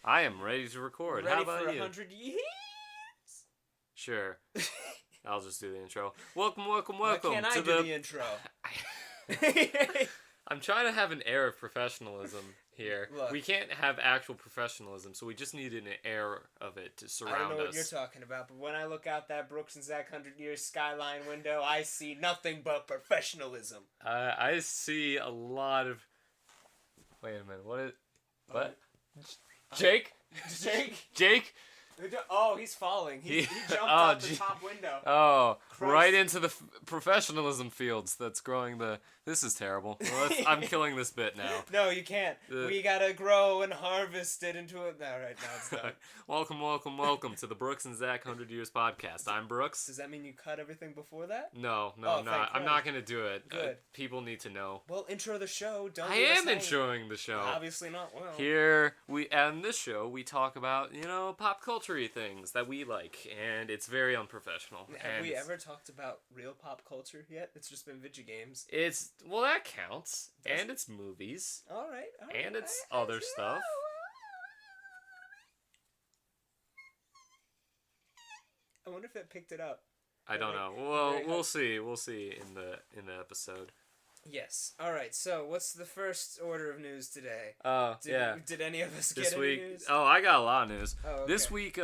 I am ready to record. Ready How about for you? 100 years? Sure. I'll just do the intro. Welcome Why can't I to do the intro? I'm trying to have an air of professionalism here. Look. We can't have actual professionalism, so we just need an air of it to surround us. I don't know what you're talking about, but when I look out that Brooks and Zach 100 Years skyline window, I see nothing but professionalism. I see a lot of... Wait a minute, what? Jake? Jake? Oh, he's falling. He jumped out the top window. Oh, Christ. right into the professionalism fields that's growing the... This is terrible. Well, I'm killing this bit now. No, you can't. We gotta grow and harvest it into it. No, right now it's done. Welcome to the Brooks and Zach 100 Years podcast. I'm Brooks. Does that mean you cut everything before that? No, Oh, I'm not. I'm not going to do it. Good. People need to know. Well, intro the show. Don't I am introing the show. Obviously not well. Here, on this show, we talk about, pop culture-y things that we like, and it's very unprofessional. Have we ever talked about real pop culture yet? It's just been video games. Well, that counts. And it's movies. All right. And it's other stuff. I wonder if it picked it up. I don't know. Well, we'll see. We'll see in the episode. Yes. All right. So, what's the first order of news today? Did any of us this get week, any news? Oh, I got a lot of news. Oh, okay. This week,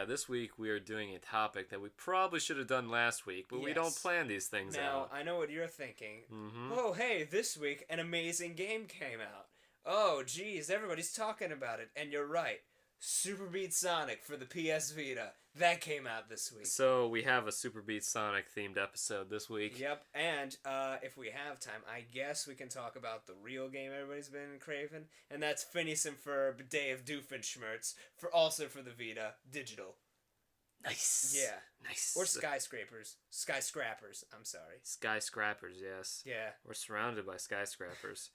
this week we are doing a topic that we probably should have done last week, but we don't plan these things out. Now, I know what you're thinking. Mm-hmm. Oh, hey, this week an amazing game came out. Oh, geez, everybody's talking about it. And you're right. Super Beat Sonic for the PS Vita. That came out this week. So we have a Super Beat Sonic themed episode this week. Yep, and if we have time, I guess we can talk about the real game everybody's been craving, and that's Phineas and Ferb Day of Doofenshmirtz, also for the Vita, digital. Nice. Yeah. Nice. Or Skyscrapers, I'm sorry. Skyscrapers, yes. Yeah. We're surrounded by skyscrapers.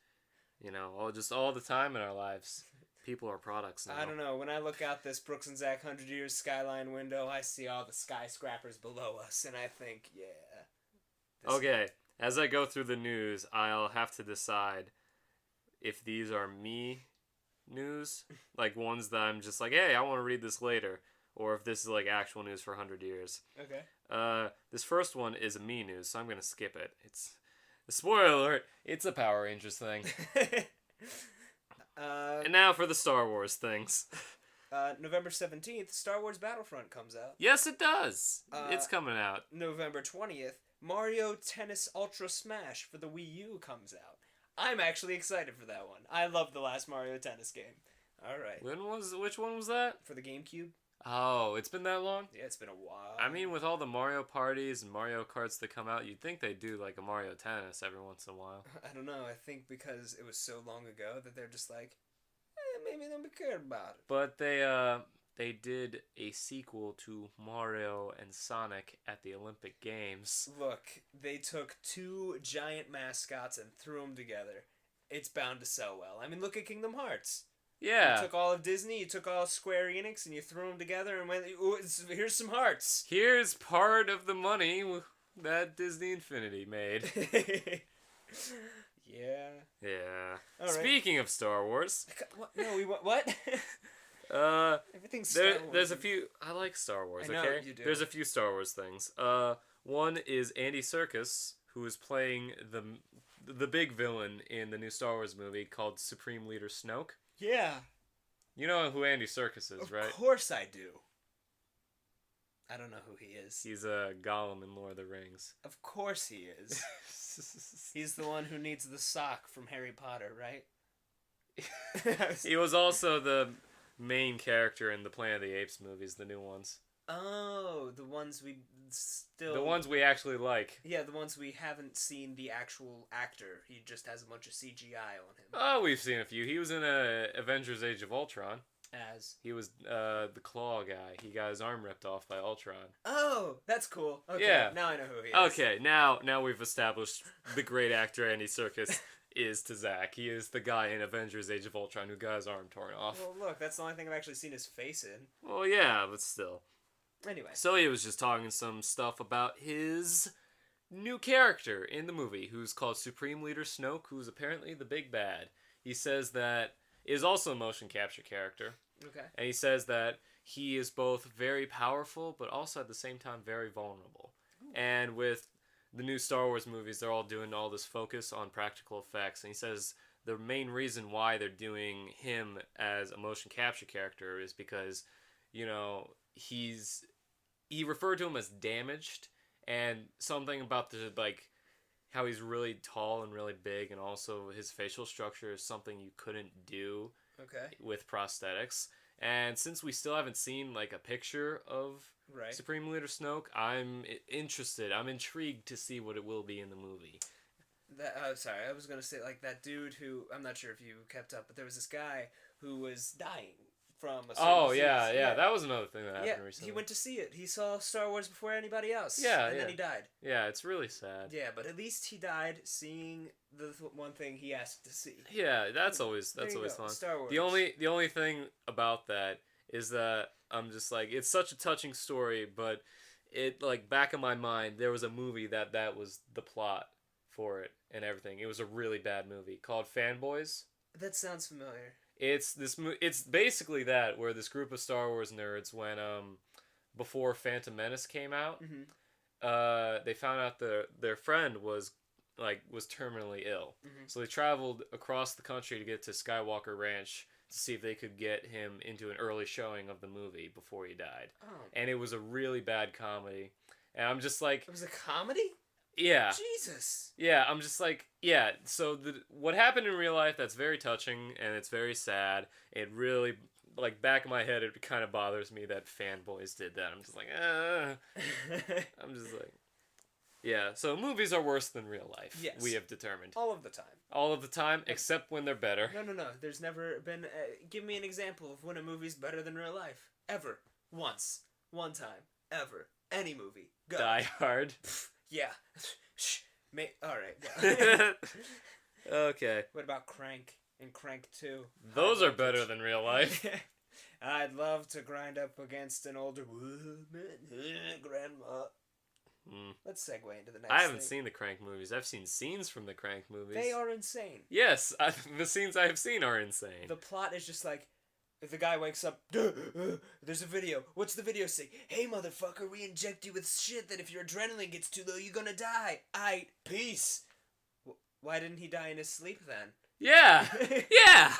All the time in our lives. People are products now. I don't know. When I look out this Brooks and Zach 100 Years skyline window, I see all the skyscrapers below us, and I think, yeah. Okay, as I go through the news, I'll have to decide if these are me news, like ones that I'm just like, hey, I want to read this later, or if this is like actual news for 100 years. Okay. This first one is a me news, so I'm going to skip it. It's, spoiler alert, it's a Power Rangers thing. And now for the Star Wars things. November 17th, Star Wars Battlefront comes out. Yes, it does. It's coming out. November 20th, Mario Tennis Ultra Smash for the Wii U comes out. I'm actually excited for that one. I love the last Mario Tennis game. All right. Which one was that? For the GameCube. Oh, it's been that long? Yeah, it's been a while. I mean, with all the Mario parties and Mario Karts that come out, you'd think they'd do like a Mario Tennis every once in a while. I don't know. I think because it was so long ago that they're just like, maybe they don't care about it. But they did a sequel to Mario and Sonic at the Olympic Games. Look, they took two giant mascots and threw them together. It's bound to sell well. I mean, look at Kingdom Hearts. Yeah. You took all of Disney, you took all of Square Enix, and you threw them together and went, here's some hearts. Here's part of the money that Disney Infinity made. Yeah. Yeah. All right. Speaking of Star Wars. What? No, what? Everything's Star Wars. There's a few... I like Star Wars, I know okay? you do. There's a few Star Wars things. One is Andy Serkis, who is playing the big villain in the new Star Wars movie called Supreme Leader Snoke. Yeah. You know who Andy Serkis is, right? Of course I do. I don't know who he is. He's a Gollum in Lord of the Rings. Of course he is. He's the one who needs the sock from Harry Potter, right? He was also the main character in the Planet of the Apes movies, the new ones. Oh, the ones The ones we actually like. Yeah, the ones we haven't seen the actual actor. He just has a bunch of CGI on him. Oh, we've seen a few. He was in Avengers Age of Ultron. He was the Claw guy. He got his arm ripped off by Ultron. Oh, that's cool. Okay, yeah. Now I know who he is. Okay, now we've established the great actor Andy Serkis is to Zach. He is the guy in Avengers Age of Ultron who got his arm torn off. Well, look, that's the only thing I've actually seen his face in. Well, yeah, but still. Anyway. So he was just talking some stuff about his new character in the movie, who's called Supreme Leader Snoke, who's apparently the big bad. He says that is also a motion capture character. Okay. And he says that he is both very powerful, but also at the same time very vulnerable. Ooh. And with the new Star Wars movies, they're all doing all this focus on practical effects. And he says the main reason why they're doing him as a motion capture character is because, you know, he referred to him as damaged, and something about the, like, how he's really tall and really big, and also his facial structure is something you couldn't do with prosthetics. And since we still haven't seen, like, a picture of Supreme Leader Snoke, I'm interested. I'm intrigued to see what it will be in the movie. Sorry, I was going to say, like, that dude who, I'm not sure if you kept up, but there was this guy who was dying from a certain disease. Yeah. That was another thing that happened recently. He went to see it. He saw Star Wars before anybody else. And then he died. Yeah, it's really sad. Yeah, but at least he died seeing the one thing he asked to see. Yeah, that's always fun. Star Wars. The only thing about that is that I'm just like, it's such a touching story, but it, like, back in my mind, there was a movie that was the plot for it and everything. It was a really bad movie called Fanboys. That sounds familiar. It's basically that, where this group of Star Wars nerds, when before Phantom Menace came out, they found out their friend was terminally ill. So they traveled across the country to get to Skywalker Ranch to see if they could get him into an early showing of the movie before he died. Oh. And it was a really bad comedy. And I'm just like, it was a comedy? Yeah. Jesus. Yeah, I'm just like, yeah, so what happened in real life, that's very touching, and it's very sad. It really, like, back in my head, it kind of bothers me that Fanboys did that. I'm just like, I'm just like, yeah, so movies are worse than real life, yes. We have determined. All of the time. All of the time, except when they're better. No. There's never been, give me an example of when a movie's better than real life. Ever. Once. One time. Ever. Any movie. Go. Die Hard. Yeah. Alright. Okay. What about Crank and Crank 2? Those are better than real life. I'd love to grind up against an older woman, grandma. Let's segue into the next I haven't seen the Crank movies. I've seen scenes from the Crank movies. They are insane. Yes, the scenes I have seen are insane. The plot is just like, if the guy wakes up, there's a video. What's the video say? Hey, motherfucker, we inject you with shit that if your adrenaline gets too low, you're gonna die. Aight, peace. Why didn't he die in his sleep then? Yeah! Yeah!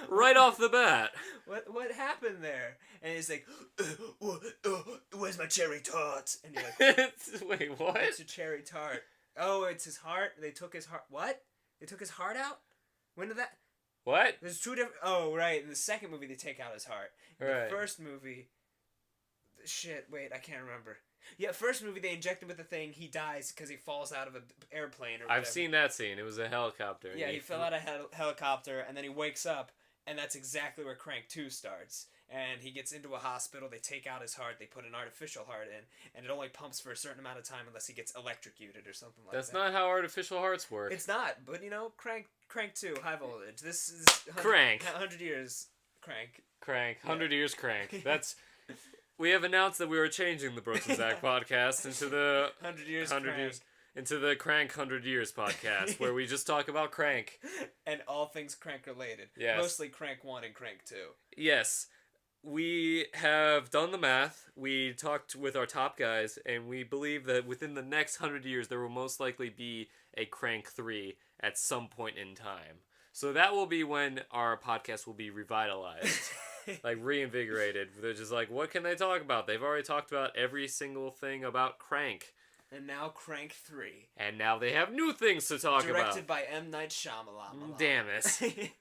Right off the bat. What happened there? And he's like, where's my cherry tart? And you're like, wait, what? What's a cherry tart? Oh, it's his heart? They took his heart. What? They took his heart out? When did that... What? There's two different... Oh, right. In the second movie, they take out his heart. In the first movie... Shit, wait, I can't remember. Yeah, first movie, they inject him with the thing. He dies because he falls out of an airplane or whatever. I've seen that scene. It was a helicopter. Yeah, he fell out of a helicopter, and then he wakes up, and that's exactly where Crank 2 starts. And he gets into a hospital, they take out his heart, they put an artificial heart in, and it only pumps for a certain amount of time unless he gets electrocuted or something like that. That's not how artificial hearts work. It's not, but you know, Crank 2, high voltage. This is... Crank. 100 years Crank. Crank. 100 years Crank. That's... We have announced that we were changing the Brooks and Zach podcast into the 100 years into the Crank 100 Years podcast, where we just talk about Crank and all things Crank related. Yes. Mostly Crank 1 and Crank 2. Yes. We have done the math. We talked with our top guys, and we believe that within the next 100 years, there will most likely be a Crank 3 at some point in time. So that will be when our podcast will be revitalized. Like, reinvigorated. They're just like, what can they talk about? They've already talked about every single thing about Crank. And now Crank 3. And now they have new things to talk about. Directed by M. Night Shyamalan. Damn it.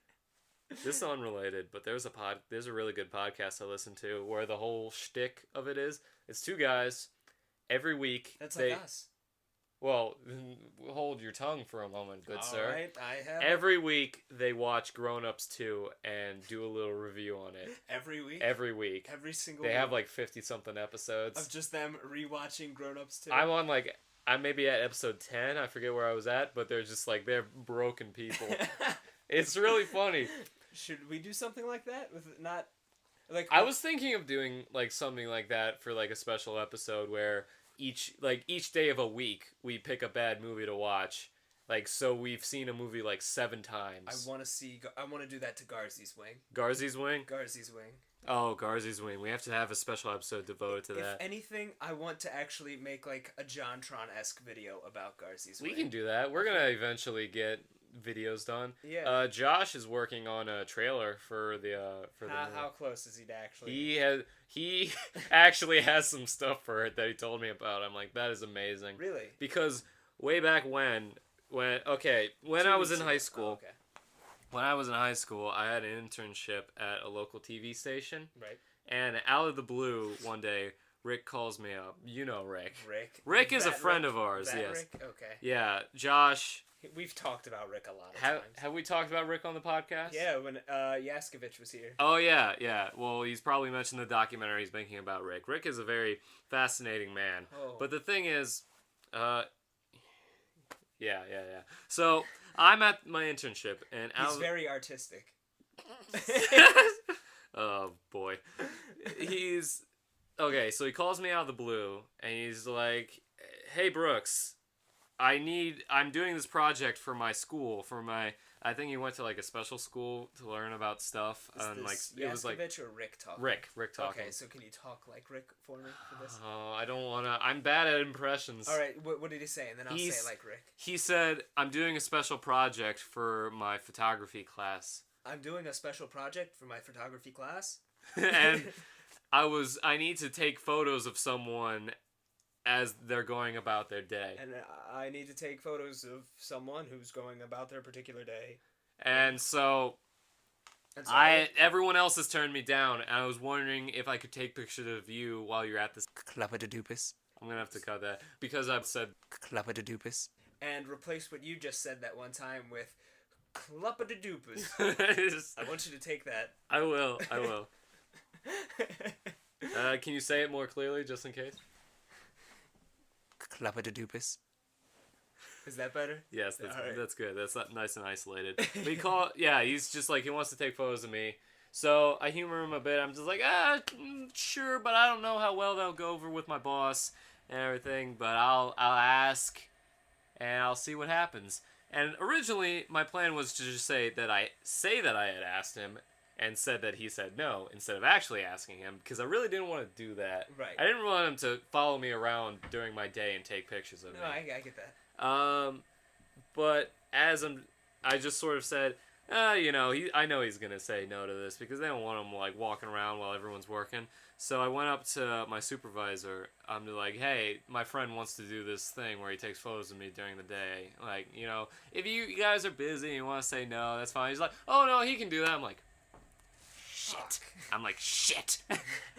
This is unrelated, but there's a really good podcast I listen to where the whole shtick of it is, it's two guys every week. That's like us. Well, hold your tongue for a moment, good sir. All right, I have. Every week they watch Grown Ups 2 and do a little review on it. Every week? Every week. Every single week. They have like 50-something episodes. Of just them rewatching Grown Ups 2? I'm maybe at episode 10, I forget where I was at, but they're just like, they're broken people. It's really funny. Should we do something like that? With not... like I was thinking of doing like something like that for like a special episode where each day of a week we pick a bad movie to watch Like, so we've seen a movie like 7 times. I want to do that to Garzy's Wing. Garzy's Wing? Garzy's Wing. Oh, Garzy's Wing. We have to have a special episode devoted to that. If anything, I want to actually make like a JonTron-esque video about Garzy's Wing. We can do that. We're gonna eventually get videos done. Yeah. Josh is working on a trailer for the How close is he to actually? He actually has some stuff for it that he told me about. I'm like, that is amazing. Really? Because way back when I was in high school. Oh, okay. When I was in high school, I had an internship at a local TV station. Right. And out of the blue, one day, Rick calls me up. You know Rick. Rick is a friend of ours, yes. Rick? Okay. Yeah, Josh. We've talked about Rick a lot of times. times. Have we talked about Rick on the podcast? Yeah, when Yaskovich was here. Oh, yeah. Well, he's probably mentioned the documentary he's making about Rick. Rick is a very fascinating man. Oh. But the thing is, yeah. So, I'm at my internship, and he's very artistic. Oh, boy. Okay, so he calls me out of the blue, and he's like, hey, Brooks, I'm doing this project for my school, I think he went to like a special school to learn about stuff. And like it was like or Rick talking? Rick talking. Okay, so can you talk like Rick for me for this? Oh, I don't wanna. I'm bad at impressions. All right, what did he say? And then I'll say it like Rick. He said, "I'm doing a special project for my photography class." I'm doing a special project for my photography class. And I need to take photos of someone as they're going about their day. And I need to take photos of someone who's going about their particular day. And so everyone else has turned me down, and I was wondering if I could take pictures of you while you're at this Clappadadupus. I'm gonna have to cut that because I've said Clappadadupus. And replace what you just said that one time with Clappadadupus. I want you to take that. I will. Can you say it more clearly, just in case? Clappadadupus. Is that better? Yes, that's good. That's nice and isolated. But he's just like, he wants to take photos of me. So I humor him a bit. I'm just like, sure, but I don't know how well that'll go over with my boss and everything. But I'll ask, and I'll see what happens. And originally, my plan was to just say that I had asked him, and said that he said no, instead of actually asking him, because I really didn't want to do that. Right. I didn't want him to follow me around during my day and take pictures of me. No, I get that. But I just sort of said, I know he's gonna say no to this, because they don't want him, like, walking around while everyone's working. So I went up to my supervisor. I'm like, hey, my friend wants to do this thing where he takes photos of me during the day. Like, if you guys are busy and you want to say no, that's fine. He's like, oh, no, he can do that. I'm like, shit. I'm like, shit.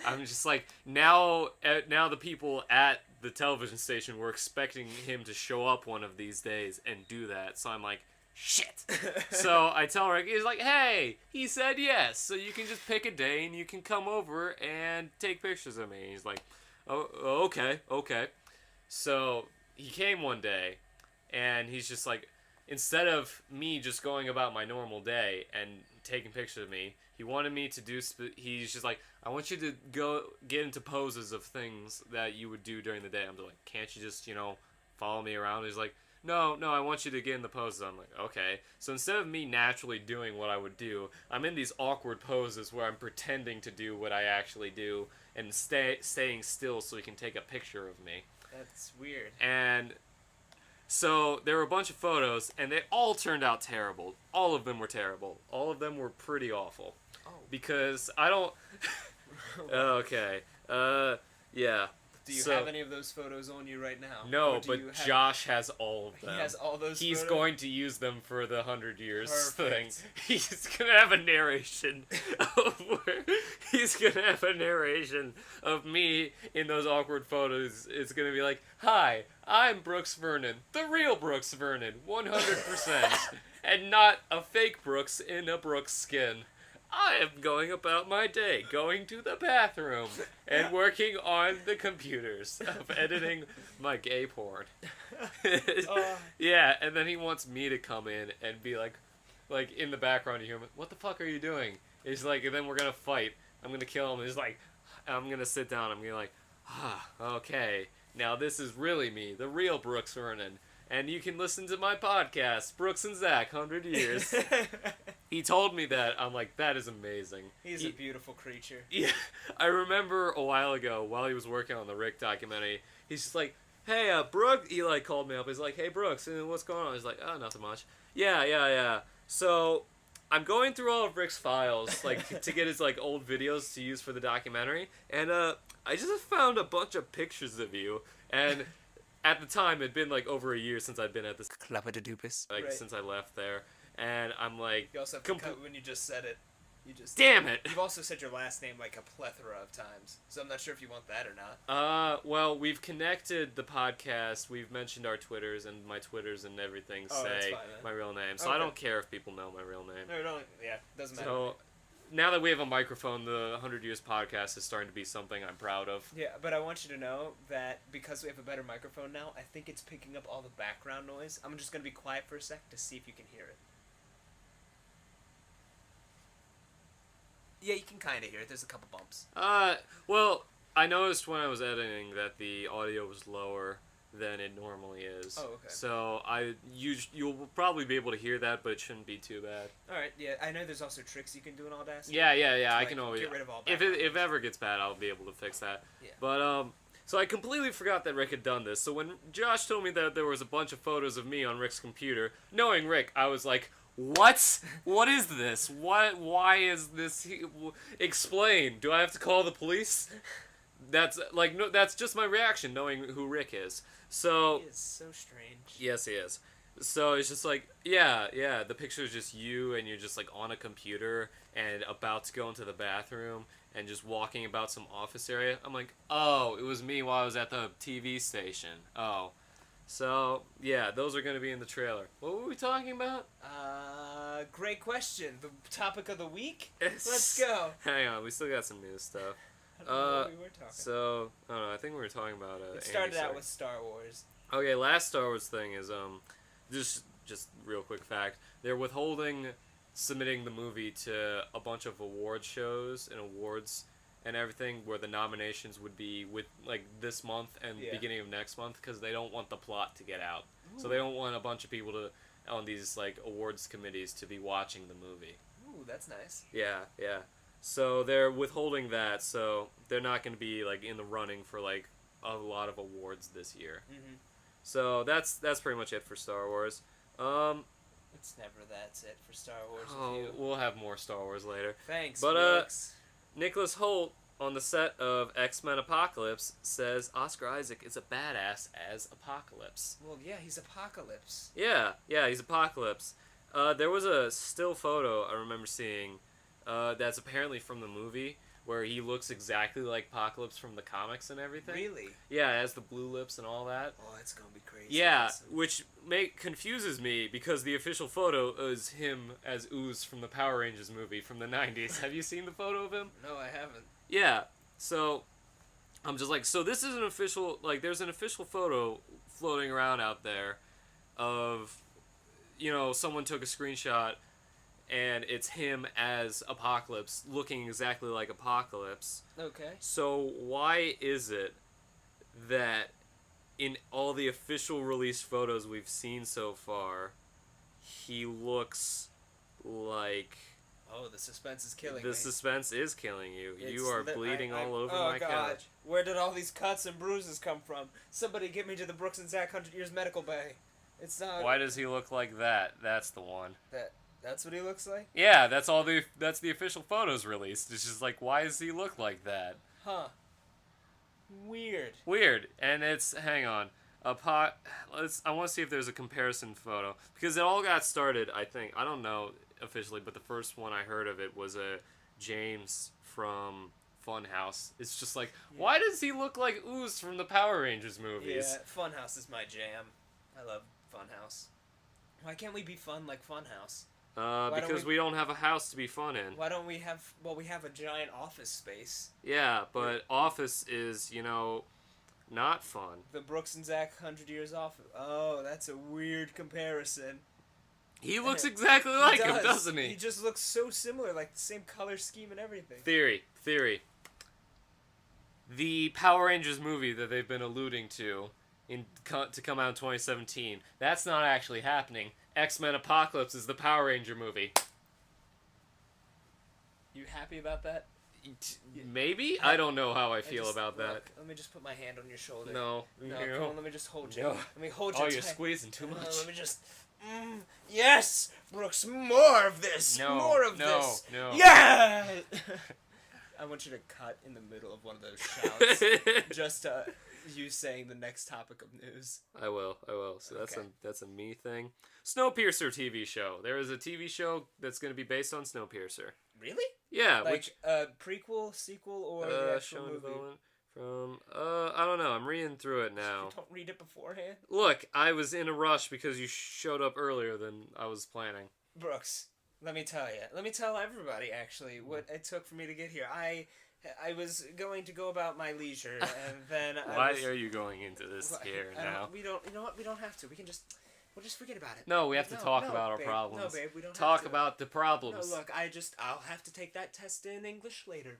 I'm just like, now the people at the television station were expecting him to show up one of these days and do that. So I'm like, shit. So I tell Rick, he's like, hey, he said yes. So you can just pick a day and you can come over and take pictures of me. And he's like, oh, okay. So he came one day and he's just like, instead of me just going about my normal day and taking pictures of me, he wanted me to do, he's just like, I want you to go get into poses of things that you would do during the day. I'm just like, can't you just, follow me around? He's like, no, I want you to get in the poses. I'm like, okay. So instead of me naturally doing what I would do, I'm in these awkward poses where I'm pretending to do what I actually do and staying still so he can take a picture of me. That's weird. And so there were a bunch of photos, and they all turned out terrible. All of them were terrible. All of them were pretty awful. Oh. Because I don't... Okay. Yeah. Do you have any of those photos on you right now? No, but Josh has all of them. He has all those He's photos? going to use them for the 100 years Perfect. thing. He's going to have a narration of me in those awkward photos. It's going to be like, hi, I'm Brooks Vernon, the real Brooks Vernon, 100%, and not a fake Brooks in a Brooks skin. I am going about my day, going to the bathroom, and working on the computers of editing my gay porn. Yeah, and then he wants me to come in and be like in the background you hear him, what the fuck are you doing? He's like, and then we're gonna fight. I'm gonna kill him. He's like, I'm gonna sit down. I'm gonna be like, okay, now this is really me, the real Brooks Vernon. and you can listen to my podcast, Brooks and Zach, 100 Years. He told me that. I'm like, that is amazing. He's a beautiful creature. Yeah, I remember a while ago, while he was working on the Rick documentary, he's just like, hey, Brooks, he like called me up. He's like, hey, Brooks, what's going on? He's like, oh, nothing much. Yeah. So, I'm going through all of Rick's files, like, to get his, like, old videos to use for the documentary, and, I just found a bunch of pictures of you, and at the time, it'd been, like, over a year since I'd been at this Club of the Dupus. like, since I left there, and I'm like, You also have to cut when you just said it. You just damn it! You've also said your last name like a plethora of times, so I'm not sure if you want that or not. Well, we've connected the podcast. We've mentioned our Twitters, and my Twitters and everything say my real name. So I don't care if people know my real name. No, yeah, doesn't matter. So now that we have a microphone, the 100 Years podcast is starting to be something I'm proud of. Yeah, but I want you to know that because we have a better microphone now, I think it's picking up all the background noise. I'm just going to be quiet for a sec to see if you can hear it. Yeah, you can kind of hear it. There's a couple bumps. Well, I noticed when I was editing that the audio was lower than it normally is. Oh, okay. So you'll probably be able to hear that, but it shouldn't be too bad. All right. Yeah, I know there's also tricks you can do in Audacity. Yeah. I like, can always get rid of all if background it noise. ever gets bad, I'll be able to fix that. Yeah. But so I completely forgot that Rick had done this. So when Josh told me that there was a bunch of photos of me on Rick's computer, knowing Rick, I was like, what? What is this? What? Why is this? Explain. Do I have to call the police? That's like no. That's just my reaction, knowing who Rick is. So. He is so strange. Yes, he is. So it's just like, yeah. The picture is just you, and you're just like on a computer and about to go into the bathroom and just walking about some office area. I'm like, oh, it was me while I was at the TV station. Oh. So, yeah, those are going to be in the trailer. What were we talking about? Great question. The topic of the week? Let's go. Hang on, we still got some news stuff. I don't know what we were talking. So, I don't know, I think we were talking about it started out with Star Wars. Okay, last Star Wars thing is, just real quick fact. They're withholding submitting the movie to a bunch of award shows and awards and everything where the nominations would be with like this month and beginning of next month because they don't want the plot to get out. Ooh. So they don't want a bunch of people to on these like awards committees to be watching the movie. Ooh, that's nice. Yeah. So they're withholding that, so they're not going to be like in the running for like a lot of awards this year. Mm-hmm. So that's pretty much it for Star Wars. It's never that's it for Star Wars. Oh, we'll have more Star Wars later. Thanks, but Brooks. Nicholas Hoult on the set of X-Men Apocalypse says Oscar Isaac is a badass as Apocalypse. Well, yeah, he's Apocalypse. Yeah, he's Apocalypse. There was a still photo I remember seeing that's apparently from the movie where he looks exactly like Apocalypse from the comics and everything. Really? Yeah, it has the blue lips and all that. Oh, it's gonna be crazy. Yeah, awesome. Which confuses me because the official photo is him as Ooze from the Power Rangers movie from the 90s. Have you seen the photo of him? No, I haven't. Yeah, so I'm just like, so this is an official, like, there's an official photo floating around out there of, you know, someone took a screenshot and it's him as Apocalypse, looking exactly like Apocalypse. Okay. So why is it that in all the official released photos we've seen so far, he looks like... Oh, the suspense is killing me. The suspense is killing you. You are bleeding all over my couch. Where did all these cuts and bruises come from? Somebody get me to the Brooks and Zach 100 Years Medical Bay. It's not... Why does he look like that? That's the one. That's what he looks like? Yeah, that's the official photos released. It's just like, why does he look like that? Huh. Weird. And it's, hang on. I want to see if there's a comparison photo. Because it all got started, I think, I don't know officially, but the first one I heard of it was a James from Funhouse. It's just like, why does he look like Ooze from the Power Rangers movies? Yeah, Funhouse is my jam. I love Funhouse. Why can't we be fun like Funhouse? Because we don't have a house to be fun in. Why don't we have... Well, we have a giant office space. Yeah, but office is, you know, not fun. The Brooks and Zach 100 Years Office. Oh, that's a weird comparison. He looks exactly like him, doesn't he? He just looks so similar, like the same color scheme and everything. Theory. The Power Rangers movie that they've been alluding to to come out in 2017. That's not actually happening. X-Men Apocalypse is the Power Ranger movie. You happy about that? Maybe? I don't know how I feel about that. Let me just put my hand on your shoulder. No. No, come on, let me just hold you. No. Let me hold you. Oh, you're squeezing too much. Let me just... yes! Brooks, more of this! No. More of this! No. Yeah! I want you to cut in the middle of one of those shouts. Just you saying the next topic of news. I will. So Okay. that's a me thing. Snowpiercer TV show. There is a TV show that's going to be based on Snowpiercer. Really? Yeah, Like a prequel, sequel, or the actual show and movie? development from I don't know. I'm reading through it now. You don't read it beforehand? Look, I was in a rush because you showed up earlier than I was planning. Brooks, let me tell you. Let me tell everybody, actually, what it took for me to get here. I was going to go about my leisure, and then Why are you going into this here now? We don't. You know what? We don't have to. We'll just forget about it. No, we have to talk no, about our babe. problems. No, babe, we don't talk have to. about the problems. No, look, I'll have to take that test in English later.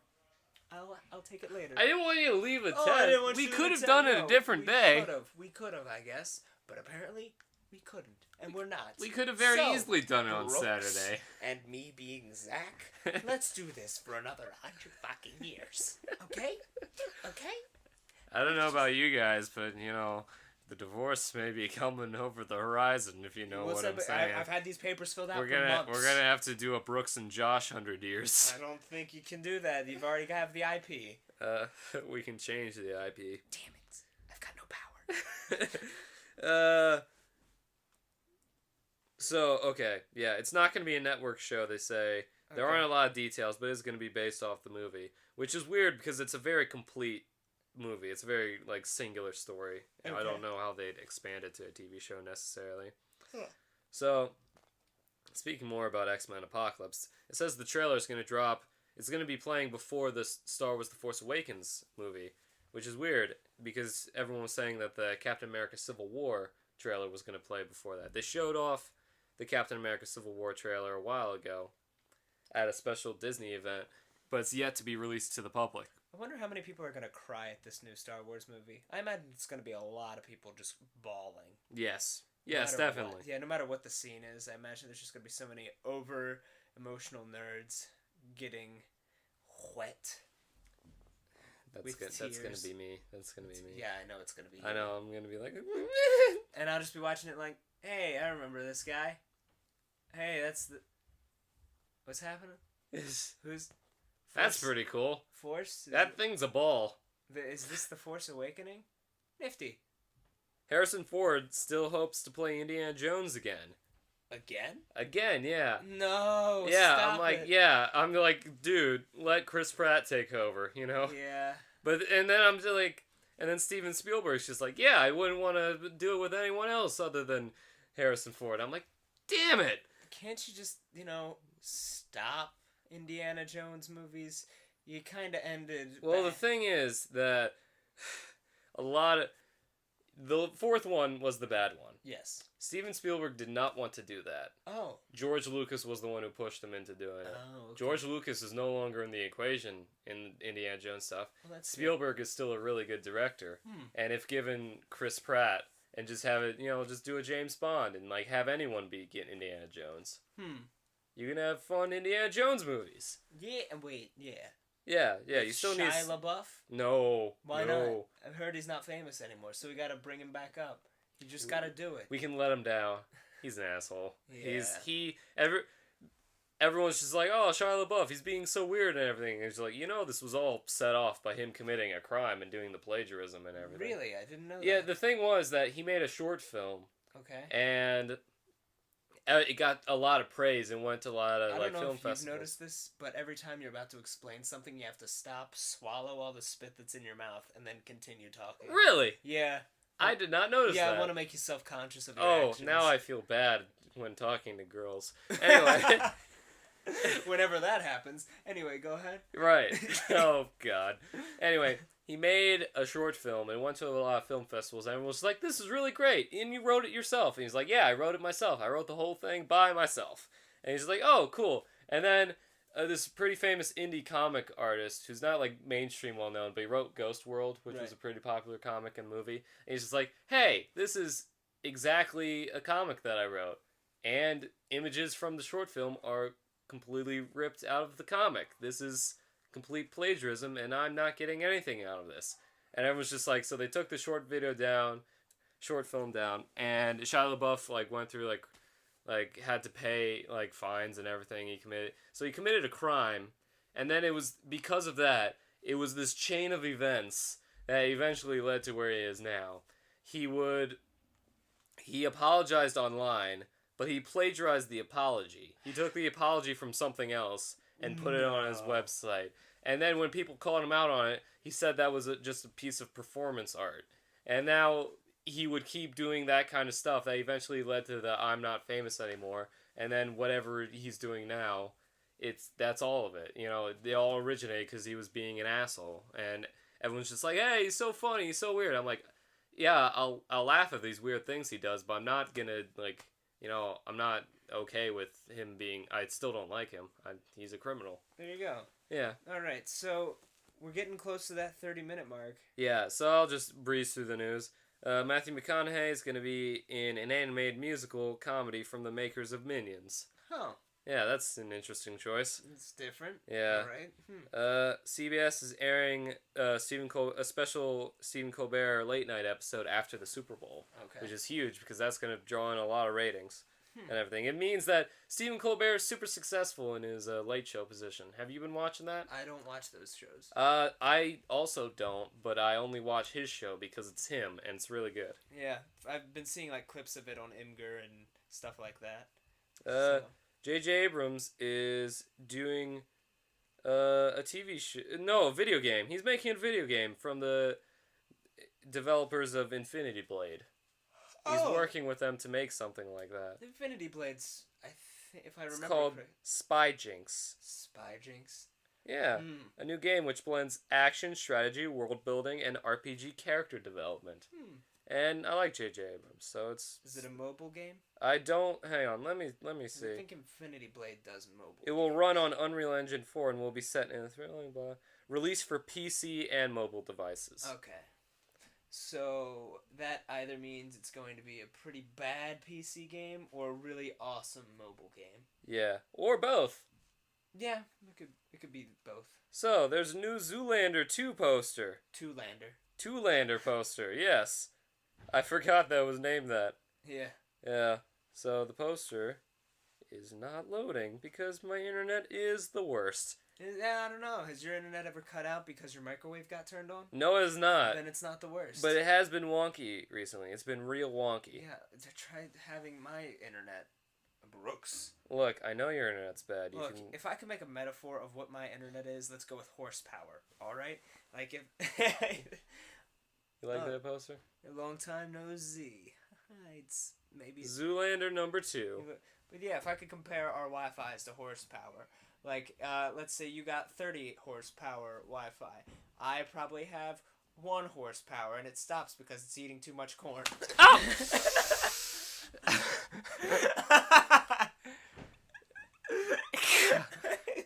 I'll take it later. I didn't want you to leave a test. I didn't want We you to could have test- done it no, a different day. We could have, I guess. But apparently, we couldn't. And we're not. We could have very So, easily done it on Brooks Saturday. And me being Zach, let's do this for another 100 fucking years. Okay? Okay? I don't know about you guys, but the divorce may be coming over the horizon. If you know What's what I'm up? saying. I've had these papers filled out we're for months. gonna have to do a Brooks and Josh 100 years. I don't think you can do that. You've already got the IP. We can change the IP. Damn it! I've got no power. So okay, yeah, it's not gonna be a network show. They say there aren't a lot of details, but it's gonna be based off the movie, which is weird because it's a very complete movie. It's a very singular story, and I don't know how they'd expand it to a TV show necessarily. Huh. So, speaking more about X-Men Apocalypse, it says the trailer is gonna drop. It's gonna be playing before the Star Wars: The Force Awakens movie, which is weird because everyone was saying that the Captain America: Civil War trailer was gonna play before that. They showed off the Captain America Civil War trailer a while ago at a special Disney event, but it's yet to be released to the public. I wonder how many people are going to cry at this new Star Wars movie. I imagine it's going to be a lot of people just bawling. Yes. No Yes, matter definitely. what. Yeah, no matter what the scene is, I imagine there's just going to be so many over-emotional nerds getting wet. That's with good. That's gonna tears. be me. That's gonna be me. Yeah, I know it's going to be I you. know. I'm gonna be like. And I'll just be watching it like, hey, I remember this guy. Hey, that's the... What's happening? Who's... That's pretty cool. Force? That thing's a ball. Is this the Force Awakening? Nifty. Harrison Ford still hopes to play Indiana Jones again. Again? Again, yeah. No, Yeah, stop I'm like, it. yeah. I'm like, dude, let Chris Pratt take over, Yeah. But and then I'm just like, and then Steven Spielberg's just like, yeah, I wouldn't want to do it with anyone else other than Harrison Ford. I'm like, damn it. Can't you just, stop Indiana Jones movies? You kind of ended... Well, the thing is that the fourth one was the bad one. Yes. Steven Spielberg did not want to do that. Oh. George Lucas was the one who pushed him into doing it. Oh, okay. George Lucas is no longer in the equation in Indiana Jones stuff. Well, that's Spielberg is still a really good director. And if given Chris Pratt and just have it, just do a James Bond and have anyone be Indiana Jones. You can have fun Indiana Jones movies. Yeah, wait, yeah. Yeah, you still need... Shia LaBeouf? No. Why no. not? I've heard he's not famous anymore, so we gotta bring him back up. You just gotta do it. We can let him down. He's an asshole. Yeah. Everyone's just like, oh, Shia LaBeouf, he's being so weird and everything. And he's like, this was all set off by him committing a crime and doing the plagiarism and everything. Really? I didn't know that. Yeah, the thing was that he made a short film. Okay. And it got a lot of praise and went to a lot of I don't know film if festivals. you've noticed this, but every time you're about to explain something, you have to stop, swallow all the spit that's in your mouth, and then continue talking. Really? Yeah. I did not notice that. Yeah, I want to make you self-conscious of your actions. Now I feel bad when talking to girls. Anyway. Whenever that happens. Anyway, go ahead. Right. Oh, God. Anyway, he made a short film and went to a lot of film festivals and was like, this is really great. And you wrote it yourself. And he's like, yeah, I wrote it myself. I wrote the whole thing by myself. And he's like, oh, cool. And then this pretty famous indie comic artist who's not like mainstream well known, but he wrote Ghost World, which was a pretty popular comic and movie. And he's just like, hey, this is exactly a comic that I wrote, and images from the short film are completely ripped out of the comic. This is complete plagiarism, and I'm not getting anything out of this. And everyone's just like, so they took the short film down, and Shia LaBeouf like went through like had to pay like fines and everything he committed. So he committed a crime, and then it was because of that, it was this chain of events that eventually led to where he is now. He apologized online, but he plagiarized the apology. He took the apology from something else and put it on his website. And then when people called him out on it, he said that was just a piece of performance art. And now he would keep doing that kind of stuff that eventually led to the I'm not famous anymore. And then whatever he's doing now, that's all of it. You know, they all originate because he was being an asshole. And everyone's just like, hey, he's so funny, he's so weird. I'm like, yeah, I'll laugh at these weird things he does, but I'm not gonna, like, you know, I'm not okay with him being, I still don't like him. He's a criminal. There you go. Yeah. Alright, so we're getting close to that 30-minute mark. Yeah, so I'll just breeze through the news. Matthew McConaughey is going to be in an animated musical comedy from the makers of Minions. Huh. Yeah, that's an interesting choice. It's different. Yeah. Alright. CBS is airing a special Stephen Colbert late night episode after the Super Bowl. Okay. Which is huge because that's going to draw in a lot of ratings. And everything. It means that Stephen Colbert is super successful in his late show position. Have you been watching that? I don't watch those shows. I also don't, but I only watch his show because it's him, and it's really good. Yeah, I've been seeing like clips of it on Imgur and stuff like that. J.J. Abrams is doing a TV show. No, a video game. He's making a video game from the developers of Infinity Blade. He's working with them to make something like that. Infinity Blades, if I remember. It's called Spy Jinx. Spy Jinx? Yeah, a new game which blends action, strategy, world building, and RPG character development. And I like J.J. Abrams, so it's... Is it a mobile game? I don't... Hang on, let me see. I think Infinity Blade does mobile. It will run on Unreal Engine 4 and will be set in a thrilling... Release for PC and mobile devices. Okay. So that either means it's going to be a pretty bad PC game or a really awesome mobile game. Yeah, or both. Yeah, it could be both. So, there's a new Zoolander 2 poster. Two-lander poster, yes. I forgot that was named that. Yeah. Yeah, so the poster is not loading because my internet is the worst. Yeah, I don't know. Has your internet ever cut out because your microwave got turned on? No, it is not. Then it's not the worst. But it has been wonky recently. It's been real wonky. Yeah, try having my internet, Brooks. Look, I know your internet's bad. If I could make a metaphor of what my internet is, let's go with horsepower. All right, like if you like that poster? A long time no see. It's maybe Zoolander number 2. But yeah, if I could compare our Wi-Fi's to horsepower, like let's say you got 30 horsepower Wi-Fi, I probably have 1 horsepower, and it stops because it's eating too much corn. Oh!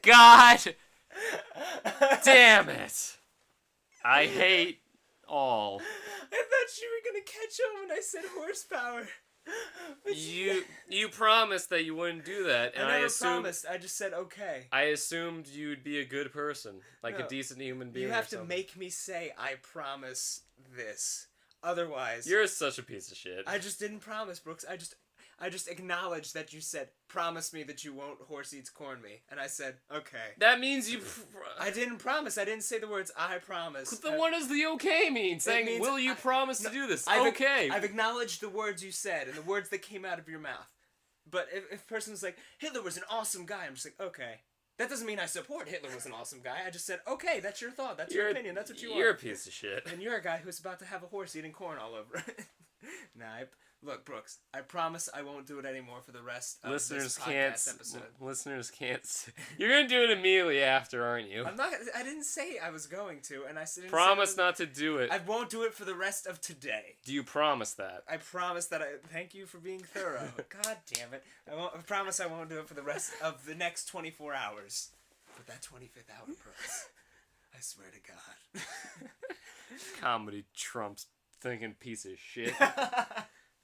God damn it! I hate all. I thought you were gonna catch on when I said horsepower. But you promised that you wouldn't do that, and I never promised. I just said okay. I assumed you'd be a good person, like a decent human being. You have to make me say I promise this. Otherwise, you're such a piece of shit. I just didn't promise, Brooks. I just acknowledged that you said, promise me that you won't horse eats corn me. And I said, okay. That means you... I didn't promise. I didn't say the words, I promise. Then what does the okay mean? Saying, will you promise to do this? Okay. I've acknowledged the words you said and the words that came out of your mouth. But if a person's like, Hitler was an awesome guy, I'm just like, okay. That doesn't mean I support Hitler was an awesome guy. I just said, okay, that's your thought. That's your opinion. That's what you want. You're a piece of shit. And you're a guy who's about to have a horse eating corn all over it. Look, Brooks, I promise I won't do it anymore for the rest of this podcast episode. Listeners can't... You're going to do it immediately after, aren't you? I'm not. I didn't say I was going to, and I said... Promise not to do it. I won't do it for the rest of today. Do you promise that? I promise that Thank you for being thorough. God damn it. I promise I won't do it for the rest of the next 24 hours. with that 25th hour, bros. I swear to God. Comedy trumps thinking piece of shit.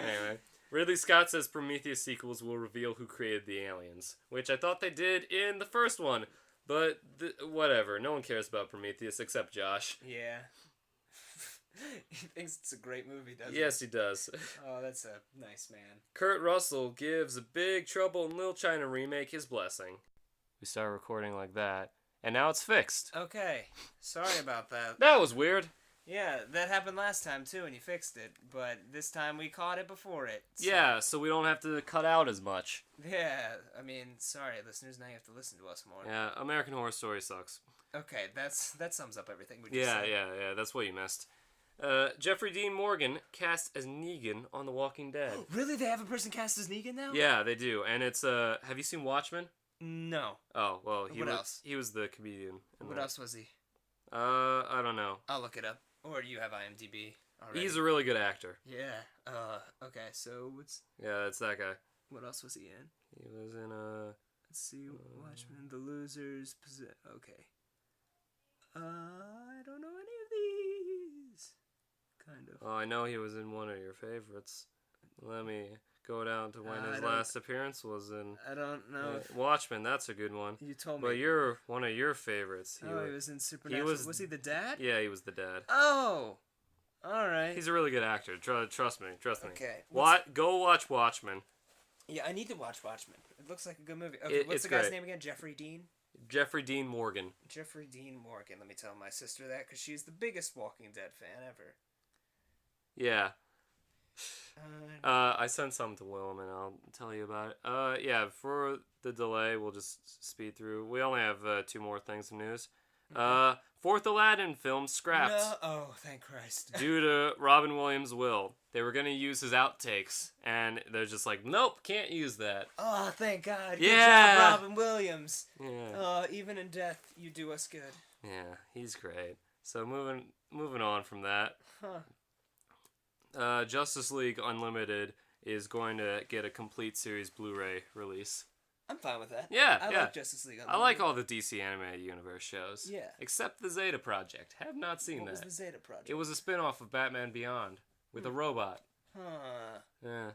Anyway, Ridley Scott says Prometheus sequels will reveal who created the aliens, which I thought they did in the first one, but whatever. No one cares about Prometheus except Josh. Yeah. He thinks it's a great movie, doesn't he? Yes, he does. Oh, that's a nice man. Kurt Russell gives a Big Trouble in Little China remake his blessing. We started recording like that, and now it's fixed. Okay. Sorry about that. That was weird. Yeah, that happened last time too, and you fixed it. But this time we caught it before it. So. Yeah, so we don't have to cut out as much. Yeah, I mean, sorry, listeners. Now you have to listen to us more. Yeah, American Horror Story sucks. Okay, that sums up everything we just Yeah, said. yeah, that's what you missed. Jeffrey Dean Morgan cast as Negan on The Walking Dead. Really? They have a person cast as Negan now? Yeah, they do. And it's, have you seen Watchmen? No. Oh, well, What else? He was the comedian. What else was he? I don't know. I'll look it up. Or you have IMDb already. He's a really good actor. Yeah. Okay, so Yeah, it's that guy. what else was he in? He was in, Let's see, Watchmen, The Losers, okay. I don't know any of these. Kind of. Oh, I know he was in one of your favorites. Let me go down to when his I don't- last appearance was in I don't know. if Watchmen. That's a good one. you told me. But you're one of your favorites. he was in Supernatural. Was he the dad? Yeah, he was the dad. Oh! Alright. He's a really good actor. Trust me. Okay. Go watch Watchmen. Yeah, I need to watch Watchmen. It looks like a good movie. Okay, what's it's the guy's great. name again? Jeffrey Dean? Jeffrey Dean Morgan. Jeffrey Dean Morgan. Let me tell my sister that, because she's the biggest Walking Dead fan ever. Yeah. I sent some to Willem and I'll tell you about it. Yeah, for the delay, we'll just speed through. We only have 2 more things in news. Fourth Aladdin film scrapped. No. Oh, thank Christ. Due to Robin Williams' will. They were going to use his outtakes, and they're just like, nope, can't use that. Oh, thank God. Yeah. Good job, Robin Williams. Yeah. Even in death, you do us good. Yeah, he's great. So moving on from that. Huh. Justice League Unlimited is going to get a complete series Blu-ray release. I'm fine with that. Yeah, I yeah. like Justice League. I like all the DC Animated Universe shows. Yeah. Except the Zeta Project. Have not seen What that. was the Zeta Project? It was a spin-off of Batman Beyond with a robot. Huh. Yeah.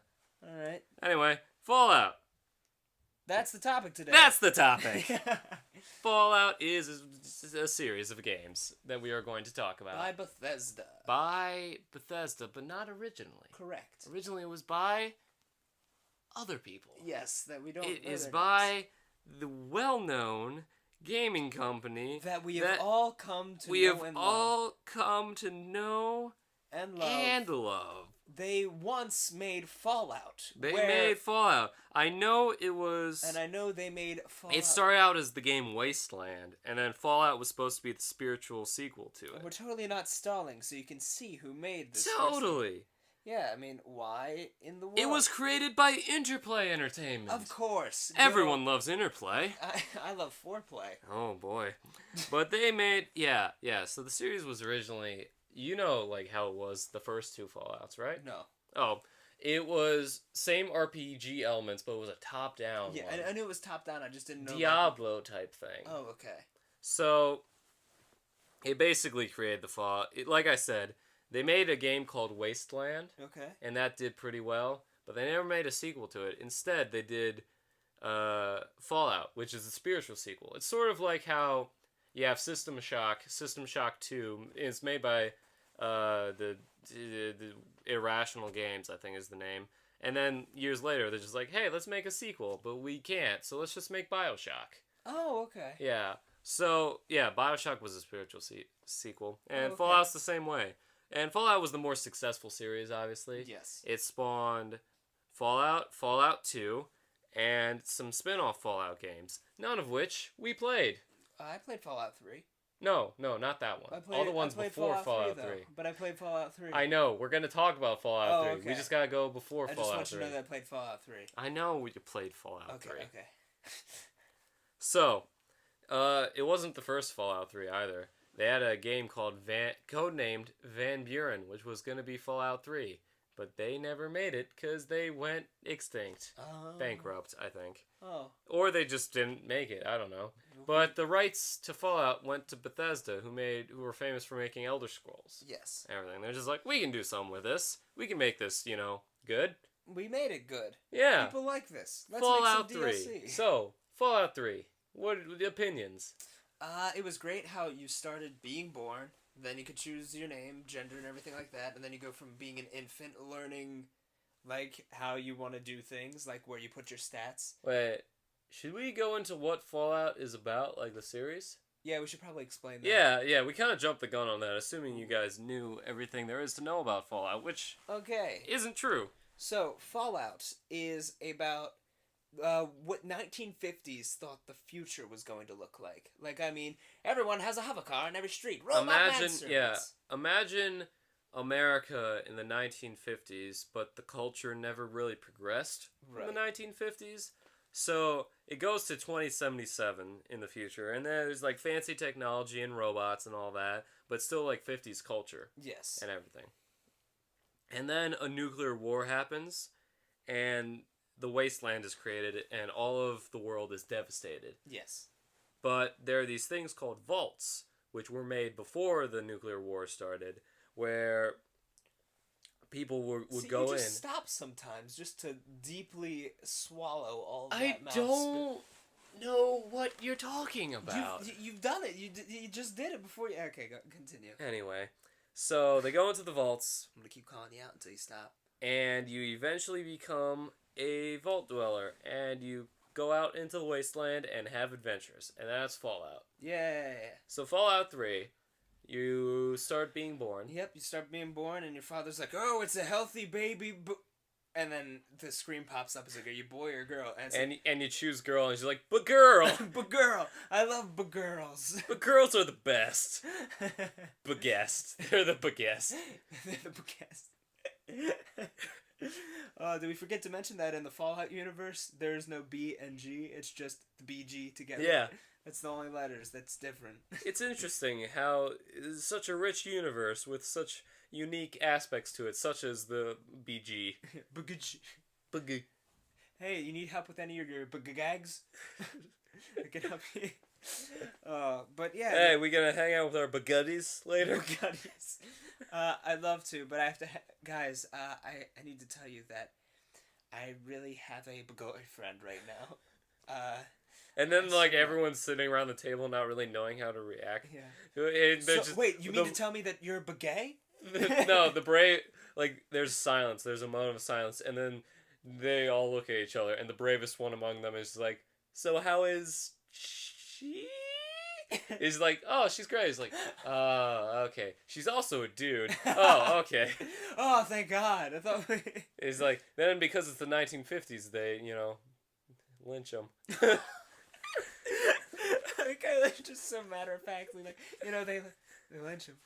Alright. Anyway, Fallout. That's the topic today. That's the topic. Fallout is a series of games that we are going to talk about. By Bethesda. By Bethesda, but not originally. Correct. Originally it was by other people. Yes, that we don't It know is their by the well-known gaming company names. That we have all come to we know have and all come to know love. And love. and love. They once made Fallout. They made Fallout. I know it was... And I know they made Fallout. It started out as the game Wasteland, and then Fallout was supposed to be the spiritual sequel to it. We're totally not stalling, so you can see who made this. Totally. Yeah, I mean, why in the world? It was created by Interplay Entertainment. Of course. Everyone loves Interplay. I love foreplay. Oh boy. But they made yeah. So the series was originally, you know, like how it was the first 2 Fallouts, right? No. Oh, it was same RPG elements, but it was a top-down Yeah, one. I knew it was top down. I just didn't know. Diablo type thing. Oh, okay. So it basically created the Fallout. Like I said, they made a game called Wasteland. Okay. And that did pretty well, but they never made a sequel to it. Instead, they did Fallout, which is a spiritual sequel. It's sort of like how you have System Shock 2. It's made by the Irrational Games, I think is the name. And then years later, they're just like, hey, let's make a sequel, but we can't, so let's just make BioShock. Oh, okay. Yeah. So, yeah, BioShock was a spiritual sequel, and okay. Fallout's the same way. And Fallout was the more successful series, obviously. Yes. It spawned Fallout, Fallout 2, and some spin-off Fallout games, none of which we played. I played Fallout 3. No, not that one. All the ones before Fallout 3. But I played Fallout 3. I know, we're going to talk about Fallout 3. Okay. We just got to go before I Fallout 3. just want you to know that I played Fallout 3. I know you played Fallout 3. Okay. So, it wasn't the first Fallout 3 either. They had a game called codenamed Van Buren, which was going to be Fallout 3. but they never made it because they went extinct. Oh. Bankrupt, I think. Oh. Or they just didn't make it. I don't know. But the rights to Fallout went to Bethesda, who were famous for making Elder Scrolls. Yes. Everything. They're just like, we can do something with this. We can make this, good. We made it good. Yeah. People like this. Let's Fallout make some 3. DLC. So, Fallout 3. What are the opinions? It was great how you started being born, then you could choose your name, gender, and everything like that, and then you go from being an infant, learning, like, how you want to do things, like where you put your stats. Wait, should we go into what Fallout is about, like the series? Yeah, we should probably explain that. Yeah, we kind of jumped the gun on that, assuming you guys knew everything there is to know about Fallout, which isn't true. So, Fallout is about what 1950s thought the future was going to look like. Like, I mean, everyone has a hover car in every street. Imagine America in the 1950s, but the culture never really progressed from the 1950s. So it goes to 2077 in the future, and there's like fancy technology and robots and all that, but still like 50s culture. Yes. And everything. And then a nuclear war happens, and the wasteland is created, and all of the world is devastated. Yes. But there are these things called vaults, which were made before the nuclear war started, where people would go in. Stop sometimes just to deeply swallow all that I mouth don't know what you're talking about. You've done it. You just did it before you... Okay, continue. Anyway, so they go into the vaults. I'm going to keep calling you out until you stop. And you eventually become a vault dweller, and you go out into the wasteland and have adventures, and that's Fallout. Yeah. So Fallout 3, you start being born. Yep, you start being born, and your father's like, "Oh, it's a healthy baby," and then the screen pops up. It's like, "Are you boy or girl?" And you choose girl, and she's like, "But girl, but girl, I love but girls. But girls are the best. Bagest, they're the bagest. They're the bagest." Did we forget to mention that in the Fallout universe, there's no B and G, it's just the BG together? Yeah. That's the only letters that's different. It's interesting how it's such a rich universe with such unique aspects to it, such as the BG. BG. Hey, you need help with any of your gags? I can help you. But yeah. Hey, we gonna hang out with our baguddies later? Baguddies. I'd love to, but I have to... Guys, I need to tell you that I really have a boyfriend right now. And then, like, everyone's sitting around the table not really knowing how to react. Yeah. Wait, you mean to tell me that you're a bagay? No, the brave... Like, there's silence. There's a moment of silence. And then they all look at each other. And the bravest one among them is like, "So how is she?" He's like, "Oh, she's great." He's like, okay. She's also a dude. Oh, okay. Oh, thank God. I thought He's like, then because it's the 1950s, they, lynch them. Okay, just so matter-of-factly, like, they lynch him.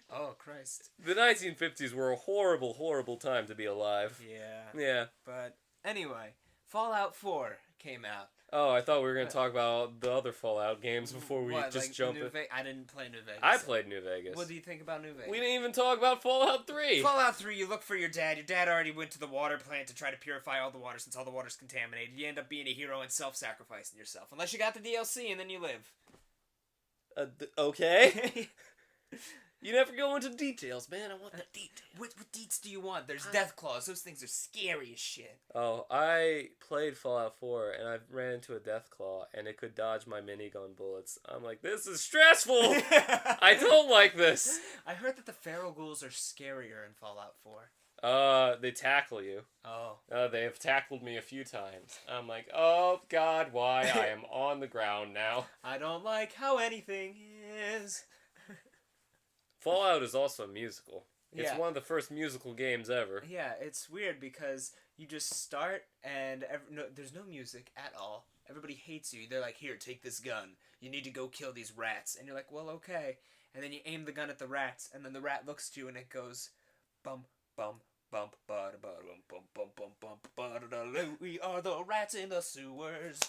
Oh, Christ. The 1950s were a horrible, horrible time to be alive. Yeah. Yeah. But, anyway, Fallout 4 came out. Oh, I thought we were going to talk about the other Fallout games before we jump in. I didn't play New Vegas. I played New Vegas. What do you think about New Vegas? We didn't even talk about Fallout 3. Fallout 3, you look for your dad. Your dad already went to the water plant to try to purify all the water since all the water's contaminated. You end up being a hero and self-sacrificing yourself. Unless you got the DLC and then you live. Okay. You never go into details, man. I want the details. What deets do you want? There's death claws. Those things are scary as shit. Oh, I played Fallout 4, and I ran into a death claw, and it could dodge my minigun bullets. I'm like, this is stressful! I don't like this! I heard that the feral ghouls are scarier in Fallout 4. They tackle you. Oh. They have tackled me a few times. I'm like, oh, God, why? I am on the ground now. I don't like how anything is... Fallout is also a musical. It's one of the first musical games ever. Yeah, it's weird because you just start and there's no music at all. Everybody hates you. They're like, "Here, take this gun. You need to go kill these rats." And you're like, "Well, okay." And then you aim the gun at the rats, and then the rat looks to you and it goes, "Bum, bum, bum, ba da ba bum, bum, bum, bum, ba da da. We are the rats in the sewers.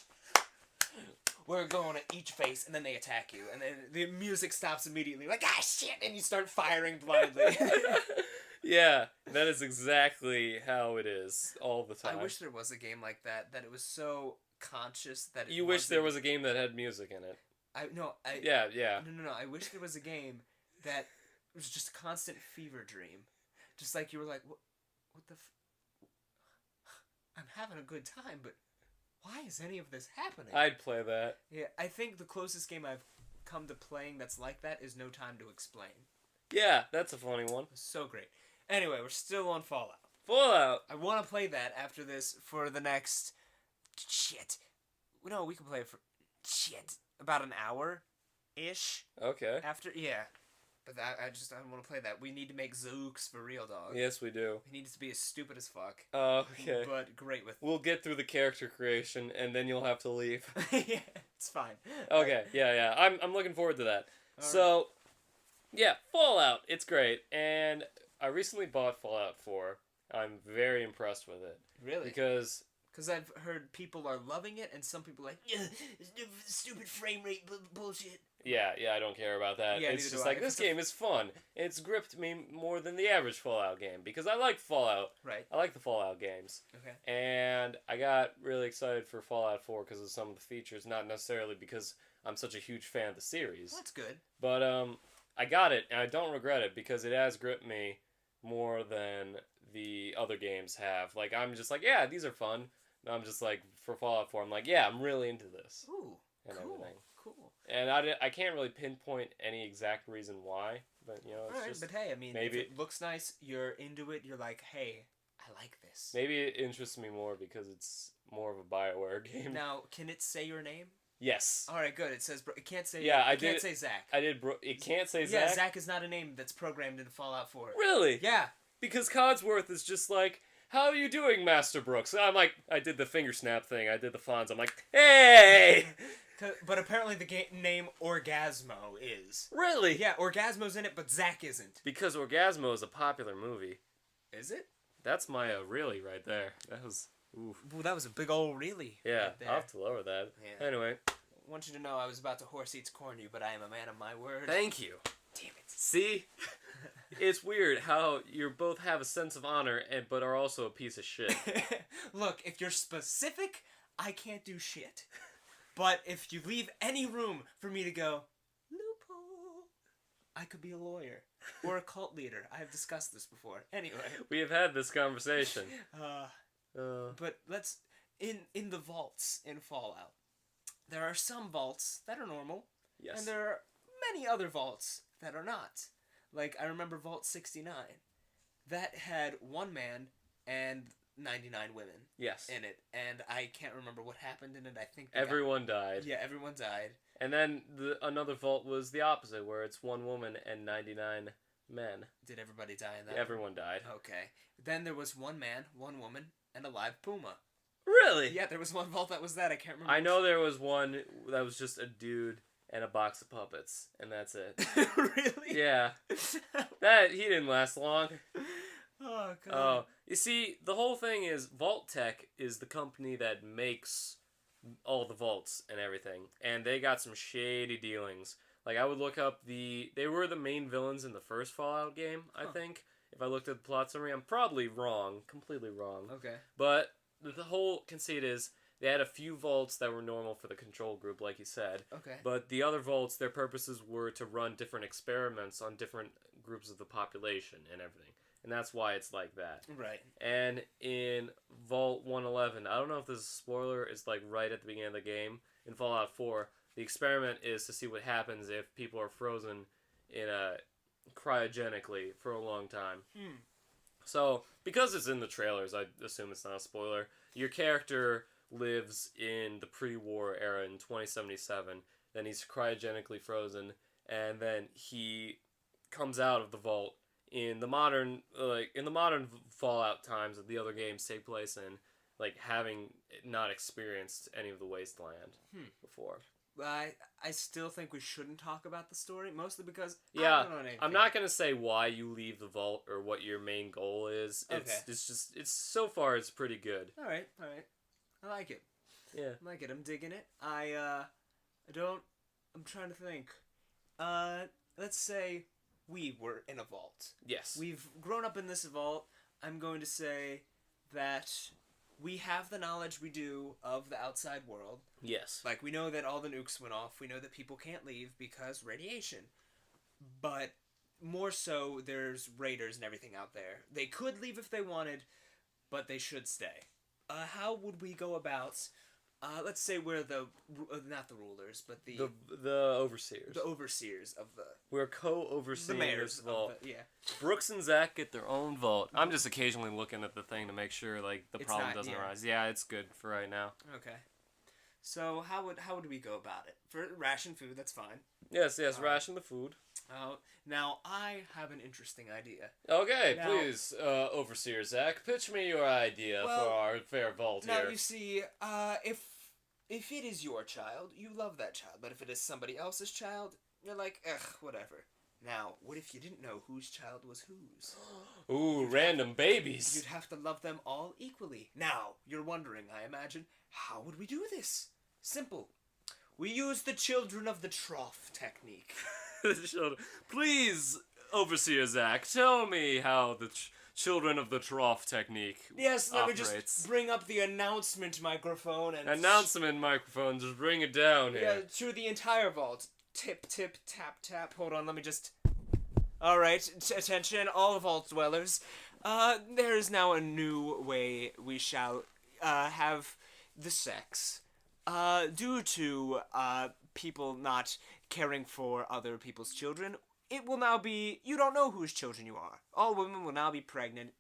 We're going to each face," and then they attack you, and then the music stops immediately, like, "Ah, shit," and you start firing blindly. Yeah, that is exactly how it is all the time. I wish there was a game like that. That it was so conscious that it You wish there was a game that had music in it. Yeah. No. I wish there was a game that was just a constant fever dream. Just like you were like, what the I'm having a good time, but why is any of this happening? I'd play that. Yeah, I think the closest game I've come to playing that's like that is No Time to Explain. Yeah, that's a funny one. So great. Anyway, we're still on Fallout. Fallout! I want to play that after this for the next... Shit. No, we can play it for... Shit. About an hour-ish. Okay. After... Yeah. But I want to play that. We need to make Zooks for real, dog. Yes, we do. We need it to be as stupid as fuck. Okay. But great with... We'll get through the character creation, and then you'll have to leave. Yeah, it's fine. Okay, yeah. I'm looking forward to that. All right. Yeah, Fallout. It's great. And I recently bought Fallout 4. I'm very impressed with it. Really? Because I've heard people are loving it, and some people are like, yeah, stupid frame rate bullshit. Yeah, I don't care about that. Yeah, it's just like, this game is fun. It's gripped me more than the average Fallout game, because I like Fallout. Right. I like the Fallout games. Okay. And I got really excited for Fallout 4 because of some of the features, not necessarily because I'm such a huge fan of the series. Well, that's good. But I got it, and I don't regret it, because it has gripped me more than the other games have. Like, I'm just like, yeah, these are fun. And I'm just like, for Fallout 4, I'm like, yeah, I'm really into this. Ooh, and cool. Everything. Cool. And I can't really pinpoint any exact reason why, but, you know, it's Alright, just... but hey, I mean, maybe if it looks nice, you're into it, you're like, hey, I like this. Maybe it interests me more because it's more of a BioWare game. Now, can it say your name? Yes. Alright, good. It says, it can't say, yeah, it can't say Zach. It can't say Yeah, Zach? Zach is not a name that's programmed into Fallout 4. Really? Yeah. Because Codsworth is just like, how are you doing, Master Brooks? I'm like, I did the finger snap thing. I did the Fonz. I'm like, hey! But apparently the name Orgasmo is. Really? Yeah, Orgasmo's in it, but Zach isn't. Because Orgasmo is a popular movie. Is it? That's my really right there. That was... Ooh. Well, that was a big old really. Yeah, right there. I'll have to lower that. Yeah. Anyway. I want you to know I was about to horse eats corn you, but I am a man of my word. Thank you. Damn it. See? It's weird how you both have a sense of honor, but are also a piece of shit. Look, if you're specific, I can't do shit. But if you leave any room for me to go, loophole, I could be a lawyer. Or a cult leader. I have discussed this before. Anyway. We have had this conversation. But let's... In the vaults in Fallout, there are some vaults that are normal. Yes. And there are many other vaults that are not. Like, I remember Vault 69. That had one man and 99 women. Yes. In it. And I can't remember what happened in it. I think... Everyone died. Yeah, everyone died. And then another vault was the opposite, where it's one woman and 99 men. Did everybody die in that? Everyone died. Okay. Then there was one man, one woman, and a live puma. Really? Yeah, there was one vault that was that. I can't remember. I know there was one that was just a dude and a box of puppets, and that's it. Really? Yeah. He didn't last long. Oh, God. Oh, you see, the whole thing is Vault Tech is the company that makes all the vaults and everything, and they got some shady dealings. Like, I would look up they were the main villains in the first Fallout game, I think. If I looked at the plot summary, I'm probably wrong, completely wrong. Okay. But the whole conceit is they had a few vaults that were normal for the control group, like you said. Okay. But the other vaults, their purposes were to run different experiments on different groups of the population and everything. And that's why it's like that. Right. And in Vault 111, I don't know if this is a spoiler, it's like right at the beginning of the game, in Fallout 4, the experiment is to see what happens if people are frozen in cryogenically for a long time. So, because it's in the trailers, I assume it's not a spoiler, your character lives in the pre-war era in 2077, then he's cryogenically frozen, and then he comes out of the vault in the modern Fallout times that the other games take place in, like, having not experienced any of the wasteland before. I still think we shouldn't talk about the story, mostly because I don't know anything. I'm not going to say why you leave the vault or what your main goal is. Okay. It's so far it's pretty good. All right. I like it. Yeah. I like it. I'm digging it. I'm trying to think. Let's say we were in a vault. Yes. We've grown up in this vault. I'm going to say that we have the knowledge we do of the outside world. Yes. Like, we know that all the nukes went off. We know that people can't leave because radiation. But more so, there's raiders and everything out there. They could leave if they wanted, but they should stay. How would we go about... let's say we're not the rulers, but the overseers. The overseers of the... We're co-overseeing The mayors this vault. of the... Yeah. Brooks and Zach get their own vault. I'm just occasionally looking at the thing to make sure, like, the problem doesn't arise. Yeah, it's good for right now. Okay. So, how would we go about it? For ration food, that's fine. Yes, ration the food. Now, I have an interesting idea. Okay, please, Overseer Zach, pitch me your idea for our fair vault here. Now, you see, if it is your child, you love that child. But if it is somebody else's child, you're like, ugh, whatever. Now, what if you didn't know whose child was whose? Ooh, random babies. You'd have to love them all equally. Now, you're wondering, I imagine, how would we do this? Simple. We use the children of the trough technique. Please, Overseer Zach, tell me how the children of the trough technique Yes, let operates. me just bring up the announcement microphone and... Announcement microphone, just bring it down here. Yeah, through the entire vault. Tip, tip, tap, tap. Hold on, let me just... Alright, attention, all vault dwellers. There is now a new way we shall have the sex. Due to people not caring for other people's children, it will now be, you don't know whose children you are. All women will now be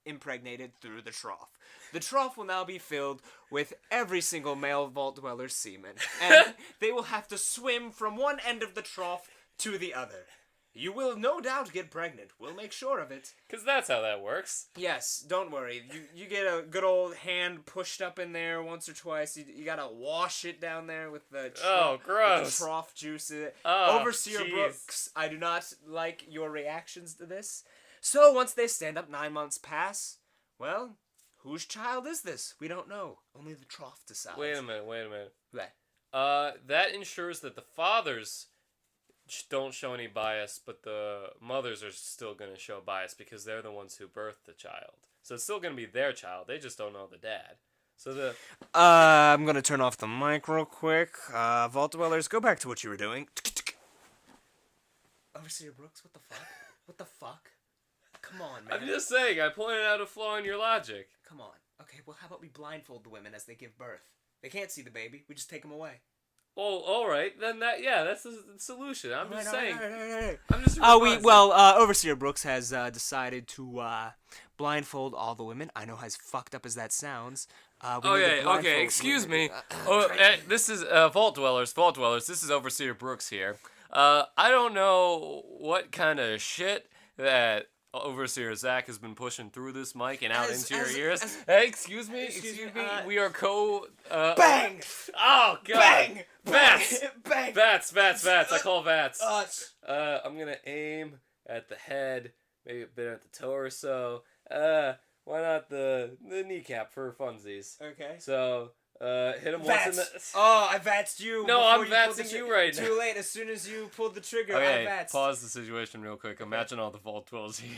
impregnated through the trough. The trough will now be filled with every single male vault dweller's semen, and they will have to swim from one end of the trough to the other. You will no doubt get pregnant. We'll make sure of it. Because that's how that works. Yes, don't worry. You get a good old hand pushed up in there once or twice. You gotta wash it down there with the gross. With the trough juice. Oh, Overseer geez. Brooks, I do not like your reactions to this. So once they stand up, 9 months pass. Well, whose child is this? We don't know. Only the trough decides. Wait a minute. What? That ensures that the fathers don't show any bias, but the mothers are still going to show bias because they're the ones who birthed the child. So it's still going to be their child. They just don't know the dad. So I'm going to turn off the mic real quick. Vault Dwellers, go back to what you were doing. Overseer Brooks, what the fuck? What the fuck? Come on, man. I'm just saying, I pointed out a flaw in your logic. Come on. Okay, well, how about we blindfold the women as they give birth? They can't see the baby. We just take them away. Oh, alright, then that's the solution. I'm just saying. Right. I'm just Overseer Brooks has decided to blindfold all the women. I know how fucked up as that sounds. Okay, excuse me. This is Vault Dwellers, this is Overseer Brooks here. I don't know what kind of shit that Overseer Zach has been pushing through this mic and out into your ears. Hey, excuse me. We are Bang! Oh, God. Bang! Bats! Bang! Bats! I call bats. Uh, I'm gonna aim at the head, maybe a bit at the torso. Why not the kneecap for funsies? Okay. So, hit him once in the... Oh, I vatsed you. No, I'm vatsing vatsing you right now. Too late. As soon as you pulled the trigger, Okay, I vatsed. pause the situation real quick. Imagine all the Vault Dwellers here.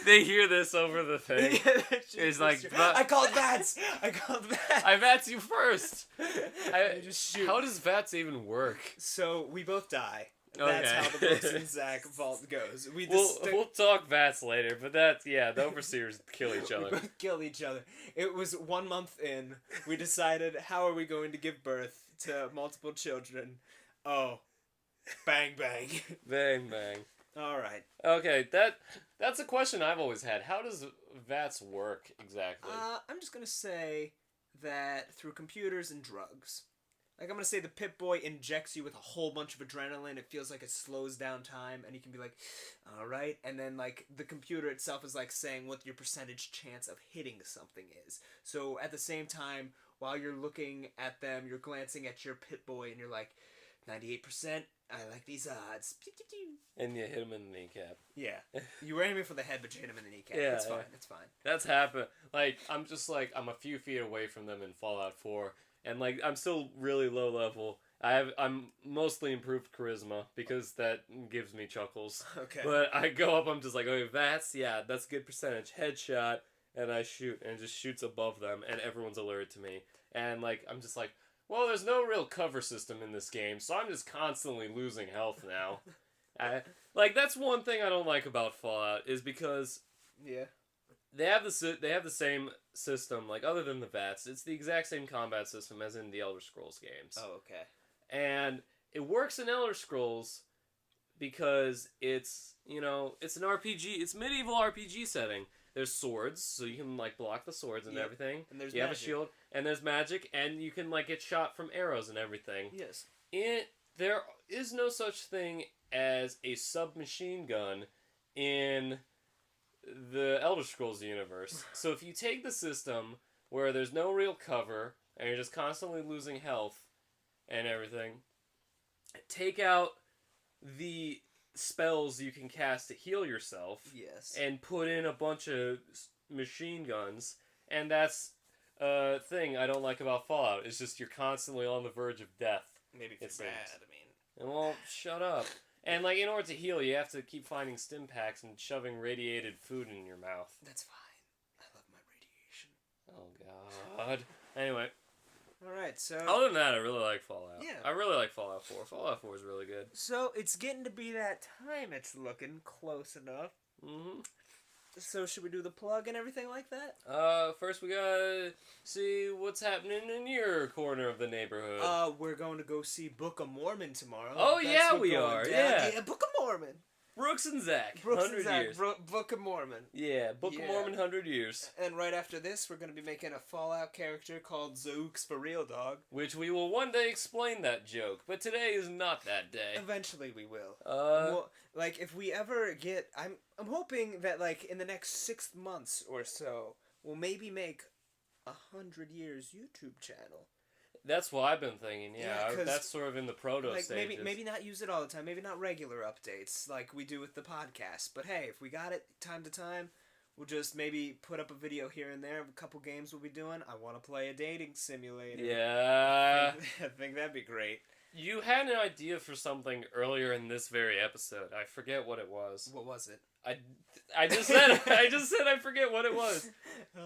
They hear this over the thing. It's like... I called VATS! I VATS you first! Just shoot. How does VATS even work? So, we both die. Okay. That's how the Brooks and Zach vault goes. We'll talk VATS later, but the Overseers kill each other. We both kill each other. It was 1 month in. We decided, how are we going to give birth to multiple children? Oh. Bang, bang. Bang, bang. Alright. Okay, that's a question I've always had. How does VATS work exactly? I'm just gonna say that through computers and drugs. Like, I'm gonna say the Pip-Boy injects you with a whole bunch of adrenaline. It feels like it slows down time, and you can be like, alright. And then, like, the computer itself is, like, saying what your percentage chance of hitting something is. So, at the same time, while you're looking at them, you're glancing at your Pip-Boy, and you're like, 98%, I like these odds. And you hit him in the kneecap. Yeah. You were aiming for the head, but you hit him in the kneecap. Yeah, It's fine, it's fine. That's happened. Like, I'm a few feet away from them in Fallout 4, and, like, I'm still really low level. I'm mostly improved charisma because that gives me chuckles. Okay. But I go up, I'm just like, okay, that's good percentage. Headshot, and I shoot, and it just shoots above them, and everyone's alerted to me. And, like, I'm just like, well, there's no real cover system in this game, so I'm just constantly losing health now. That's one thing I don't like about Fallout, is because Yeah. they have the same system, like, other than the VATS, it's the exact same combat system as in the Elder Scrolls games. Oh, okay. And it works in Elder Scrolls because it's an RPG, it's medieval RPG setting. There's swords, so you can, like, block the swords and everything. And there's you magic. have a shield, and there's magic, and you can, like, get shot from arrows and everything. Yes. There is no such thing as a submachine gun in the Elder Scrolls universe. So if you take the system where there's no real cover, and you're just constantly losing health and everything, take out the spells you can cast to heal yourself, Yes. and put in a bunch of machine guns, and that's a thing I don't like about Fallout. It's just you're constantly on the verge of death. Maybe if you're bad, I mean. And well, shut up. And, like, in order to heal, you have to keep finding stim packs and shoving radiated food in your mouth. That's fine. I love my radiation. Oh, God. Anyway. Alright, so... Other than that, I really like Fallout. Yeah. I really like Fallout 4. Fallout 4 is really good. So, it's getting to be that time, it's looking close enough. Mm-hmm. So, should we do the plug and everything like that? First we gotta see what's happening in your corner of the neighborhood. We're going to go see Book of Mormon tomorrow. Oh, That's yeah, what's we going are, down. yeah. Book of Mormon. Brooks and Zach, Brooks 100 and Zach, years. Book of Mormon. Yeah, Book of Yeah. Mormon, 100 years. And right after this, we're going to be making a Fallout character called Zooks for real, dog. Which we will one day explain that joke, but today is not that day. Eventually we will. Uh, Like, if we ever get... I'm hoping that, like, in the next 6 months or so, we'll maybe make a 100 Years YouTube channel. That's what I've been thinking, yeah. Yeah, 'cause, that's sort of in the proto Like, stages. maybe not use it all the time. Maybe not regular updates like we do with the podcast. But hey, if we got it time to time, we'll just maybe put up a video here and there of a couple games we'll be doing. I want to play a dating simulator. Yeah. I think that'd be great. You had an idea for something earlier in this very episode. I forget what it was. What was it? I just said I forget what it was.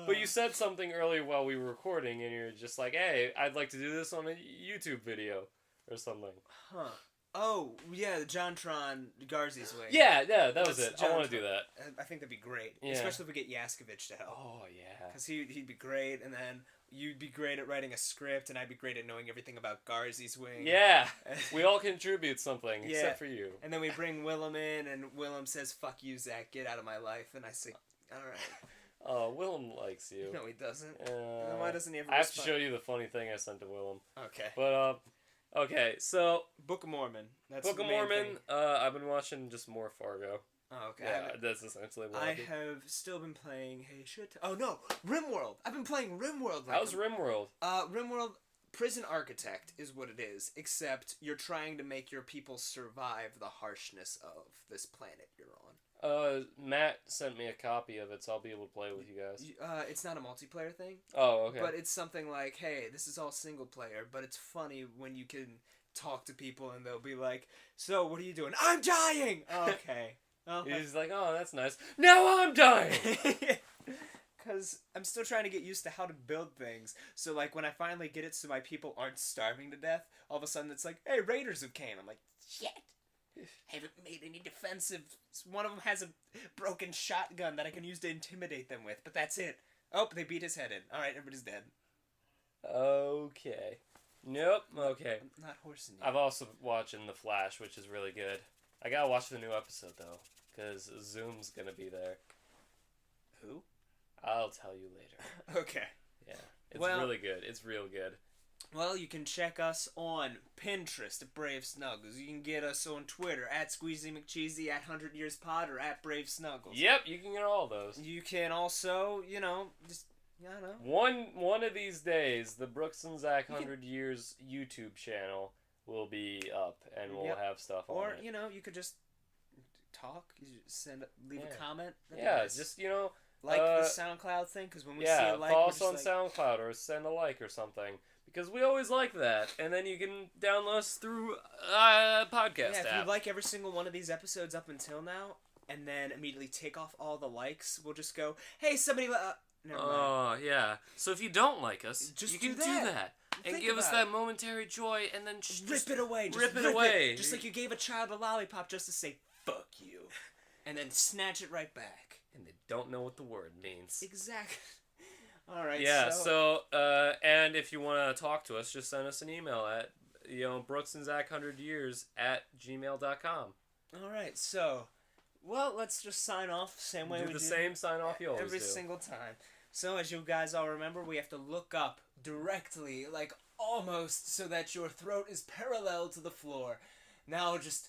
But you said something earlier while we were recording, and you're just like, "Hey, I'd like to do this on a YouTube video or something." Huh. Oh, yeah, the JonTron Garzy's way. Yeah, that was That's it. I want JonTron. to do that. I think that'd be great. Yeah. Especially if we get Yaskovich to help. Oh yeah. Because he'd be great, and then you'd be great at writing a script, and I'd be great at knowing everything about Garzy's wing. Yeah. We all contribute something, Yeah. except for you. And then we bring Willem in, and Willem says, "Fuck you, Zach, get out of my life." And I say, "Alright." Oh, Willem likes you. No, he doesn't. Then why doesn't he ever I have to respond? show you the funny thing I sent to Willem. Okay. But, okay, so, Book of Mormon. That's Book the of main Mormon, thing. I've been watching just more Fargo. Oh, okay. Yeah, that's essentially what I I do. have still been playing Hey Shit. Oh, no! RimWorld! I've been playing RimWorld. How's RimWorld? RimWorld Prison Architect is what it is, except you're trying to make your people survive the harshness of this planet you're on. Matt sent me a copy of it, so I'll be able to play with you guys. It's not a multiplayer thing, Oh, okay. but it's something like, hey, this is all single player, but it's funny when you can talk to people and they'll be like, so what are you doing? I'm dying! Okay. He's like, oh, that's nice. Now I'm dying! Because I'm still trying to get used to how to build things. So, like, when I finally get it so my people aren't starving to death, all of a sudden it's like, hey, raiders have came. I'm like, shit. Haven't made any defensive. One of them has a broken shotgun that I can use to intimidate them with, but that's it. Oh, they beat his head in. Alright, everybody's dead. Okay. Nope, okay. I'm not horsing you. I've also watching The Flash, which is really good. I gotta watch the new episode, though, because Zoom's gonna be there. Who? I'll tell you later. Okay. Yeah. It's really good. It's real good. Well, you can check us on Pinterest at Brave Snuggles. You can get us on Twitter at Squeezy McCheesy, at 100 Years Pod, or at Brave Snuggles. Yep, you can get all those. You can also, just, I don't know. One of these days, the Brooks and Zach 100 Years YouTube channel will be up, and we'll have stuff on or, it. you could just talk, leave a comment. That'd be Yeah, nice. just, like the SoundCloud thing, because when we see a like, follow we're us on just like, SoundCloud or send a like or something. because we always like that. And then you can download us through podcast Yeah, if app. you like every single one of these episodes up until now, and then immediately take off all the likes, we'll just go, hey, somebody... never mind. Oh, yeah. So if you don't like us, Just you can do do that. that. And Think give us about that momentary joy, and then Rip it away. Just rip it away. Just like you gave a child a lollipop just to say, fuck you. And then snatch it right back. And they don't know what the word means. Exactly. Alright, Yeah, so and if you want to talk to us, just send us an email at, Brooks and Zach 100 years at gmail.com. Alright, so, well, let's just sign off same way we do. The same sign off you always every do. single time. So, as you guys all remember, we have to look up directly, like almost so that your throat is parallel to the floor. Now just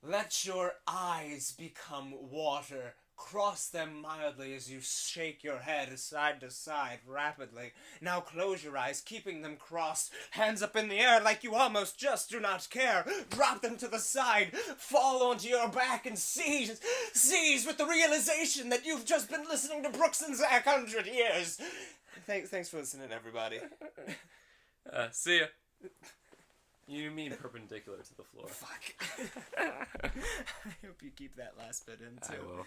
let your eyes become water. Cross them mildly as you shake your head side to side rapidly. Now close your eyes, keeping them crossed. Hands up in the air like you almost just do not care. Drop them to the side. Fall onto your back and seize with the realization that you've just been listening to Brooks and Zach 100 years. Thanks for listening, everybody. See ya. You mean perpendicular to the floor. Fuck. I hope you keep that last bit in, too. I will.